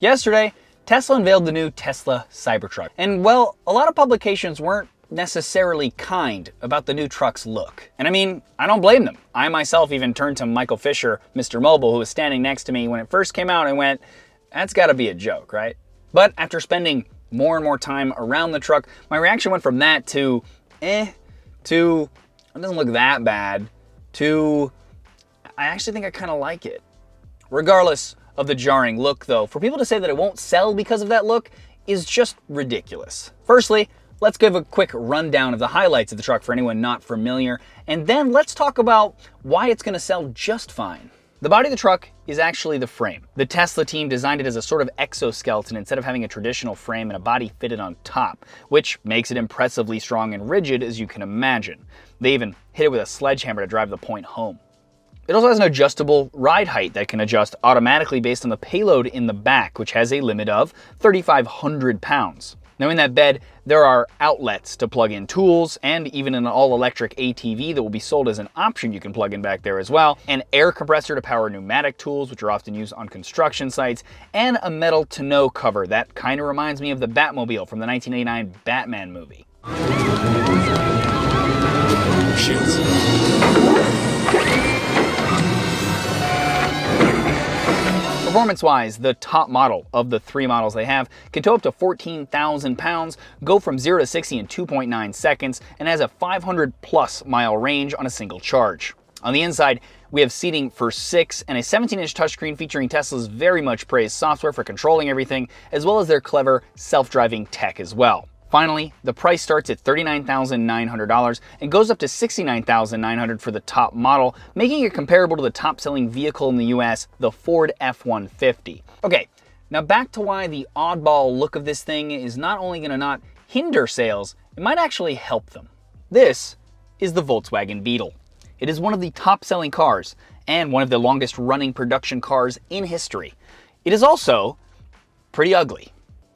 Yesterday, Tesla unveiled the new Tesla Cybertruck. And well, a lot of publications weren't necessarily kind about the new truck's look. And I mean, I don't blame them. I myself even turned to Michael Fisher, Mr. Mobile, who was standing next to me when it first came out, and went, that's gotta be a joke, right? But after spending more and more time around the truck, my reaction went from that to, to, it doesn't look that bad, to, I actually think I kinda like it. Regardless of the jarring look though, for people to say that it won't sell because of that look is just ridiculous. Firstly, let's give a quick rundown of the highlights of the truck for anyone not familiar, and then let's talk about why it's gonna sell just fine. The body of the truck is actually the frame. The Tesla team designed it as a sort of exoskeleton instead of having a traditional frame and a body fitted on top, which makes it impressively strong and rigid as you can imagine. They even hit it with a sledgehammer to drive the point home. It also has an adjustable ride height that can adjust automatically based on the payload in the back, which has a limit of 3,500 pounds. Now in that bed, there are outlets to plug in tools, and even an all-electric ATV that will be sold as an option you can plug in back there as well, an air compressor to power pneumatic tools, which are often used on construction sites, and a metal tonneau cover that kind of reminds me of the Batmobile from the 1989 Batman movie. Performance-wise, the top model of the three models they have can tow up to 14,000 pounds, go from 0 to 60 in 2.9 seconds, and has a 500+ mile range on a single charge. On the inside, we have seating for 6 and a 17-inch touchscreen featuring Tesla's very much praised software for controlling everything, as well as their clever self-driving tech as well. Finally, the price starts at $39,900 and goes up to $69,900 for the top model, making it comparable to the top-selling vehicle in the US, the Ford F-150. Okay, now back to why the oddball look of this thing is not only going to not hinder sales, it might actually help them. This is the Volkswagen Beetle. It is one of the top-selling cars and one of the longest-running production cars in history. It is also pretty ugly.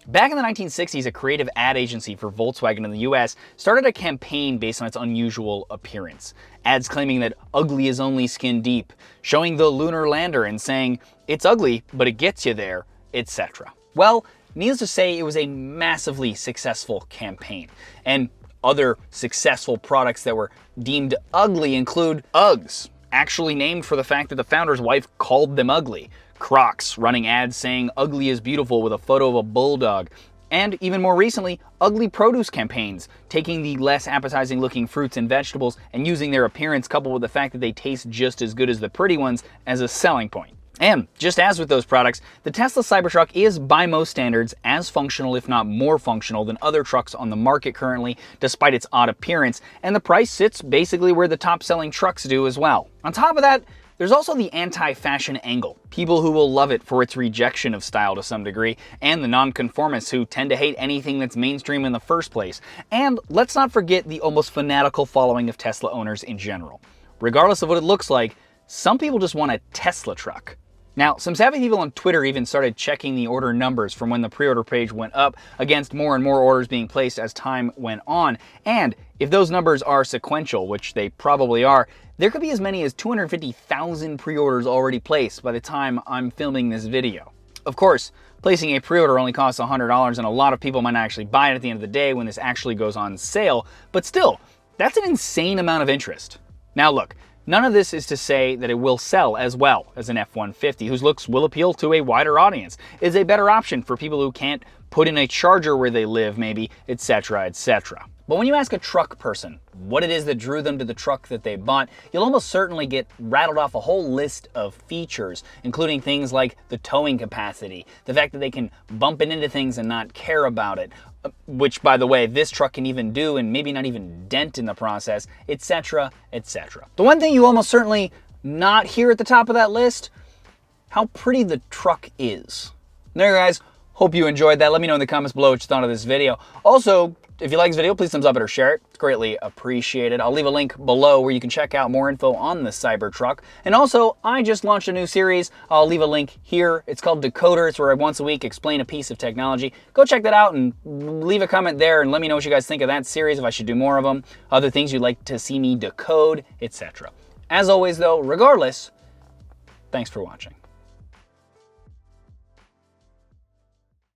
Back in the 1960s, a creative ad agency for Volkswagen in the US started a campaign based on its unusual appearance. Ads claiming that ugly is only skin deep, showing the lunar lander and saying, it's ugly, but it gets you there, etc. Well, needless to say, it was a massively successful campaign. And other successful products that were deemed ugly include Uggs, actually named for the fact that the founder's wife called them ugly. Crocs, running ads saying ugly is beautiful with a photo of a bulldog. And even more recently, ugly produce campaigns, taking the less appetizing looking fruits and vegetables and using their appearance coupled with the fact that they taste just as good as the pretty ones as a selling point. And just as with those products, the Tesla Cybertruck is by most standards as functional, if not more functional, than other trucks on the market currently, despite its odd appearance, and the price sits basically where the top selling trucks do as well. On top of that, there's also the anti-fashion angle. People who will love it for its rejection of style to some degree, and the nonconformists who tend to hate anything that's mainstream in the first place. And let's not forget the almost fanatical following of Tesla owners in general. Regardless of what it looks like, some people just want a Tesla truck. Now, some savvy people on Twitter even started checking the order numbers from when the pre-order page went up against more and more orders being placed as time went on. And if those numbers are sequential, which they probably are, there could be as many as 250,000 pre-orders already placed by the time I'm filming this video. Of course, placing a pre-order only costs $100 and a lot of people might not actually buy it at the end of the day when this actually goes on sale, but still, that's an insane amount of interest. Now look, none of this is to say that it will sell as well as an F-150, whose looks will appeal to a wider audience. It's a better option for people who can't put in a charger where they live, maybe, etc., etc. But when you ask a truck person what it is that drew them to the truck that they bought, you'll almost certainly get rattled off a whole list of features, including things like the towing capacity, the fact that they can bump it into things and not care about it, which, by the way, this truck can even do and maybe not even dent in the process, etc., etc. The one thing you almost certainly not hear at the top of that list, how pretty the truck is. There, guys. Hope you enjoyed that. Let me know in the comments below what you thought of this video. Also, if you like this video, please thumbs up it or share it. It's greatly appreciated. I'll leave a link below where you can check out more info on the Cybertruck. And also, I just launched a new series. I'll leave a link here. It's called Decoder. It's where I once a week explain a piece of technology. Go check that out and leave a comment there and let me know what you guys think of that series, if I should do more of them, other things you'd like to see me decode, etc. As always though, regardless, thanks for watching.